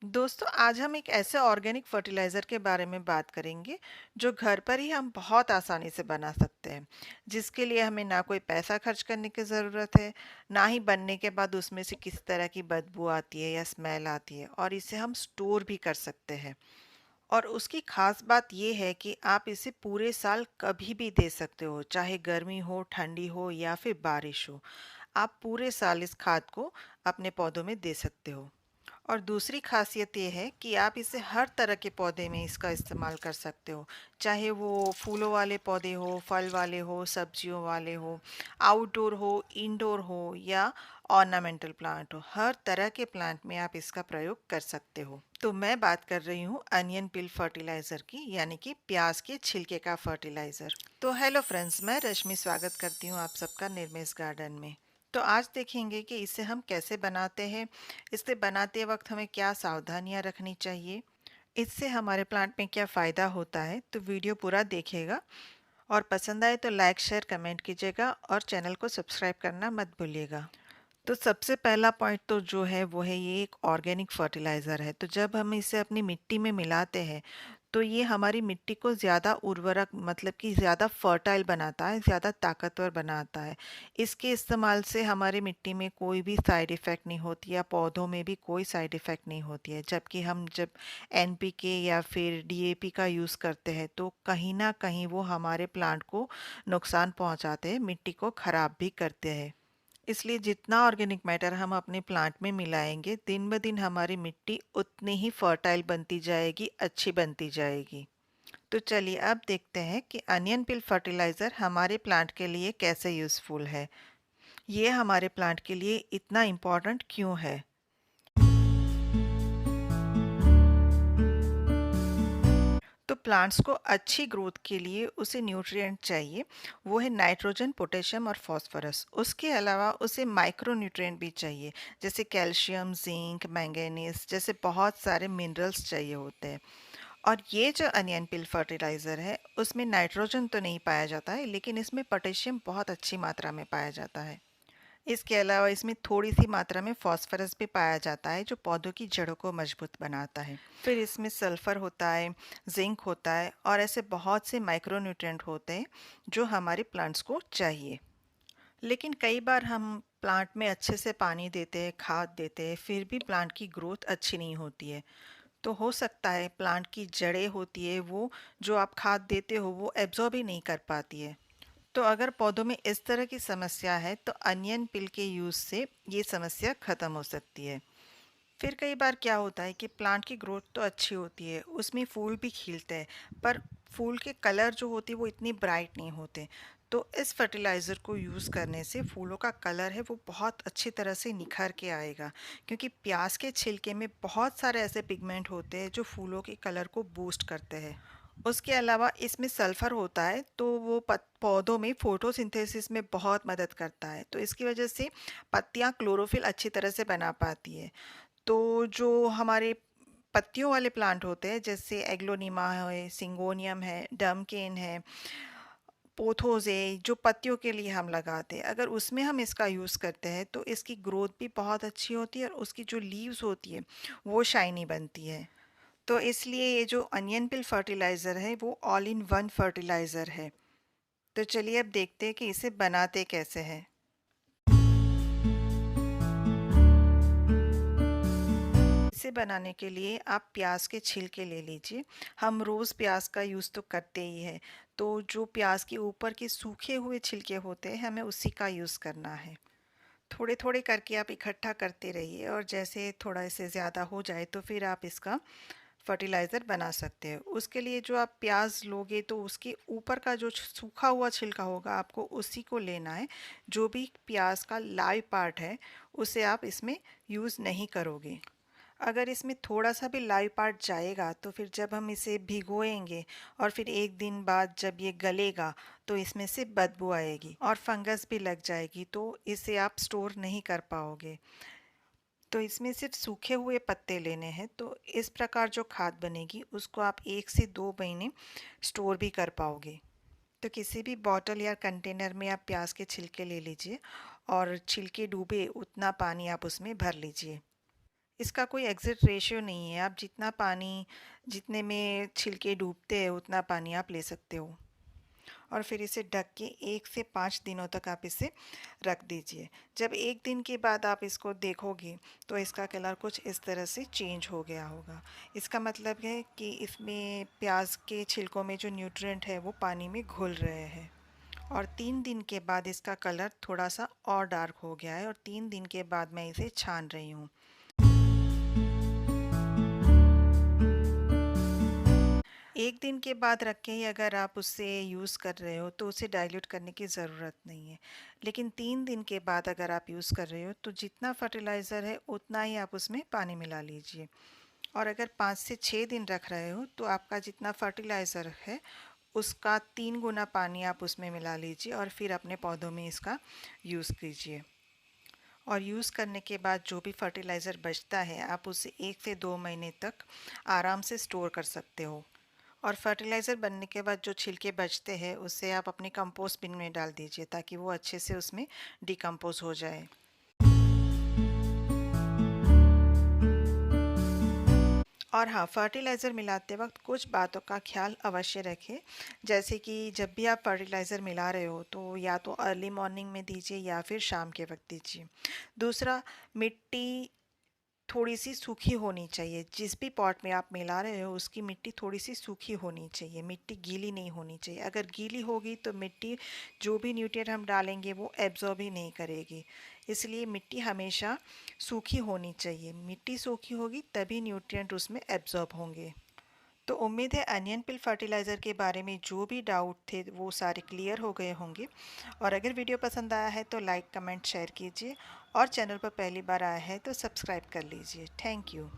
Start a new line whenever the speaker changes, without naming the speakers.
दोस्तों आज हम एक ऐसे ऑर्गेनिक फर्टिलाइज़र के बारे में बात करेंगे जो घर पर ही हम बहुत आसानी से बना सकते हैं, जिसके लिए हमें ना कोई पैसा खर्च करने की ज़रूरत है, ना ही बनने के बाद उसमें से किसी तरह की बदबू आती है या स्मेल आती है, और इसे हम स्टोर भी कर सकते हैं। और उसकी खास बात ये है कि आप इसे पूरे साल कभी भी दे सकते हो, चाहे गर्मी हो, ठंडी हो या फिर बारिश हो। आप पूरे साल इस खाद को अपने पौधों में दे सकते हो। और दूसरी खासियत ये है कि आप इसे हर तरह के पौधे में इसका इस्तेमाल कर सकते हो, चाहे वो फूलों वाले पौधे हो, फल वाले हो, सब्जियों वाले हो, आउटडोर हो, इंडोर हो या ऑर्नामेंटल प्लांट हो। हर तरह के प्लांट में आप इसका प्रयोग कर सकते हो। तो मैं बात कर रही हूँ अनियन पिल फर्टिलाइज़र की, यानी कि प्याज के छिलके का फर्टिलाइज़र। तो हेलो फ्रेंड्स, मैं रश्मि स्वागत करती हूँ आप सबका निर्मेश गार्डन में। तो आज देखेंगे कि इसे हम कैसे बनाते हैं, इसे बनाते वक्त हमें क्या सावधानियां रखनी चाहिए, इससे हमारे प्लांट में क्या फ़ायदा होता है। तो वीडियो पूरा देखिएगा और पसंद आए तो लाइक शेयर कमेंट कीजिएगा और चैनल को सब्सक्राइब करना मत भूलिएगा। तो सबसे पहला पॉइंट तो जो है वो है, ये एक ऑर्गेनिक फर्टिलाइज़र है। तो जब हम इसे अपनी मिट्टी में मिलाते हैं तो ये हमारी मिट्टी को ज़्यादा उर्वरक मतलब कि ज़्यादा फर्टाइल बनाता है, ज़्यादा ताकतवर बनाता है। इसके इस्तेमाल से हमारी मिट्टी में कोई भी साइड इफ़ेक्ट नहीं होती या पौधों में भी कोई साइड इफ़ेक्ट नहीं होती है। जबकि हम जब एनपीके या फिर डीएपी का यूज़ करते हैं तो कहीं ना कहीं वो हमारे प्लांट को नुकसान पहुंचाते हैं, मिट्टी को ख़राब भी करते हैं। इसलिए जितना ऑर्गेनिक मैटर हम अपने प्लांट में मिलाएंगे, दिन ब दिन हमारी मिट्टी उतनी ही फर्टाइल बनती जाएगी, अच्छी बनती जाएगी। तो चलिए अब देखते हैं कि अनियन पिल फर्टिलाइज़र हमारे प्लांट के लिए कैसे यूज़फुल है। ये हमारे प्लांट के लिए इतना इम्पोर्टेंट क्यों है। तो प्लांट्स को अच्छी ग्रोथ के लिए उसे न्यूट्रिएंट चाहिए, वो है नाइट्रोजन, पोटेशियम और फास्फोरस। उसके अलावा उसे माइक्रो न्यूट्रिएंट भी चाहिए, जैसे कैल्शियम, जिंक, मैंगनीज जैसे बहुत सारे मिनरल्स चाहिए होते हैं। और ये जो अनियन पिल फर्टिलाइज़र है उसमें नाइट्रोजन तो नहीं पाया जाता है, लेकिन इसमें पोटेशियम बहुत अच्छी मात्रा में पाया जाता है। इसके अलावा इसमें थोड़ी-सी मात्रा में फ़ॉस्फ़रस भी पाया जाता है, जो पौधों की जड़ों को मजबूत बनाता है। फिर इसमें सल्फ़र होता है, ज़िंक होता है और ऐसे बहुत से माइक्रो न्यूट्रिएंट होते हैं, जो हमारे प्लांट्स को चाहिए। लेकिन कई बार हम प्लांट में अच्छे से पानी देते हैं, खाद देते हैं, फिर भी प्लांट की ग्रोथ अच्छी नहीं होती है। तो हो सकता है प्लांट की जड़ें होती है, वो जो आप खाद देते हो, वो एब्ज़ॉर्ब ही नहीं कर पाती है। तो अगर पौधों में इस तरह की समस्या है तो अनियन पिल के यूज़ से ये समस्या ख़त्म हो सकती है। फिर कई बार क्या होता है कि प्लांट की ग्रोथ तो अच्छी होती है, उसमें फूल भी खिलते हैं, पर फूल के कलर जो होती है वो इतनी ब्राइट नहीं होते। तो इस फर्टिलाइज़र को यूज़ करने से फूलों का कलर है वो बहुत अच्छी तरह से निखर के आएगा, क्योंकि प्याज के छिलके में बहुत सारे ऐसे पिगमेंट होते हैं जो फूलों के कलर को बूस्ट करते हैं। उसके अलावा इसमें सल्फ़र होता है, तो वो पौधों में फोटोसिंथेसिस में बहुत मदद करता है, तो इसकी वजह से पत्तियां क्लोरोफिल अच्छी तरह से बना पाती है। तो जो हमारे पत्तियों वाले प्लांट होते हैं, जैसे एग्लोनिमा है, सिंगोनियम है, डमकेन है, पोथोस है, जो पत्तियों के लिए हम लगाते हैं, अगर उसमें हम इसका यूज़ करते हैं तो इसकी ग्रोथ भी बहुत अच्छी होती है और उसकी जो लीव्स होती है वो शाइनी बनती है। तो इसलिए ये जो अनियन पिल फर्टिलाइज़र है वो ऑल इन वन फर्टिलाइज़र है। तो चलिए अब देखते हैं कि इसे बनाते कैसे हैं। इसे बनाने के लिए आप प्याज के छिलके ले लीजिए। हम रोज़ प्याज का यूज़ तो करते ही है, तो जो प्याज के ऊपर के सूखे हुए छिलके होते हैं हमें उसी का यूज़ करना है। थोड़े थोड़े करके आप इकट्ठा करते रहिए और जैसे थोड़ा इसे ज़्यादा हो जाए तो फिर आप इसका फर्टिलाइज़र बना सकते हैं। उसके लिए जो आप प्याज लोगे तो उसके ऊपर का जो सूखा हुआ छिलका होगा आपको उसी को लेना है। जो भी प्याज का लाइव पार्ट है उसे आप इसमें यूज़ नहीं करोगे। अगर इसमें थोड़ा सा भी लाइव पार्ट जाएगा तो फिर जब हम इसे भिगोएंगे और फिर एक दिन बाद जब ये गलेगा तो इसमें से बदबू आएगी और फंगस भी लग जाएगी, तो इसे आप स्टोर नहीं कर पाओगे। तो इसमें सिर्फ सूखे हुए पत्ते लेने हैं, तो इस प्रकार जो खाद बनेगी उसको आप 1 से 2 महीने स्टोर भी कर पाओगे। तो किसी भी बॉटल या कंटेनर में आप प्याज के छिलके ले लीजिए और छिलके डूबे उतना पानी आप उसमें भर लीजिए। इसका कोई एग्ज़ैक्ट रेशियो नहीं है, आप जितना पानी जितने में छिलके डूबते हैं उतना पानी आप ले सकते हो। और फिर इसे ढक के 1 से 5 दिनों तक आप इसे रख दीजिए। जब 1 दिन के बाद आप इसको देखोगे तो इसका कलर कुछ इस तरह से चेंज हो गया होगा। इसका मतलब है कि इसमें प्याज के छिलकों में जो न्यूट्रिएंट है वो पानी में घुल रहे हैं। और 3 दिन के बाद इसका कलर थोड़ा-सा और डार्क हो गया है और 3 दिन के बाद मैं इसे छान रही हूँ। 1 दिन के बाद रख के ही अगर आप उसे यूज़ कर रहे हो तो उसे डाइल्यूट करने की ज़रूरत नहीं है। लेकिन 3 दिन के बाद अगर आप यूज़ कर रहे हो तो जितना फर्टिलाइज़र है उतना ही आप उसमें पानी मिला लीजिए। और अगर 5 से 6 दिन रख रहे हो तो आपका जितना फर्टिलाइज़र है उसका 3 गुना पानी आप उसमें मिला लीजिए और फिर अपने पौधों में इसका यूज़ कीजिए। और यूज़ करने के बाद जो भी फर्टिलाइज़र बचता है आप उसे 1 से 2 महीने तक आराम से स्टोर कर सकते हो। और फर्टिलाइज़र बनने के बाद जो छिलके बचते हैं उसे आप अपने कंपोस्ट बिन में डाल दीजिए ताकि वो अच्छे से उसमें डिकम्पोज़ हो जाए। और हाँ, फर्टिलाइज़र मिलाते वक्त कुछ बातों का ख्याल अवश्य रखें। जैसे कि जब भी आप फर्टिलाइज़र मिला रहे हो तो या तो अर्ली मॉर्निंग में दीजिए या फिर शाम के वक्त दीजिए। दूसरा, मिट्टी थोड़ी-सी सूखी होनी चाहिए। जिस भी पॉट में आप मिला रहे हो उसकी मिट्टी थोड़ी-सी सूखी होनी चाहिए, मिट्टी गीली नहीं होनी चाहिए। अगर गीली होगी तो मिट्टी जो भी न्यूट्रिएंट हम डालेंगे वो एब्ज़ॉर्ब ही नहीं करेगी। इसलिए मिट्टी हमेशा सूखी होनी चाहिए। मिट्टी सूखी होगी तभी न्यूट्रिएंट उसमें एब्ज़ॉर्ब होंगे। तो उम्मीद है अनियन पिल फर्टिलाइज़र के बारे में जो भी डाउट थे वो सारे क्लियर हो गए होंगे। और अगर वीडियो पसंद आया है तो लाइक, कमेंट, शेयर कीजिए और चैनल पर पहली बार आया है तो सब्सक्राइब कर लीजिए। Thank you.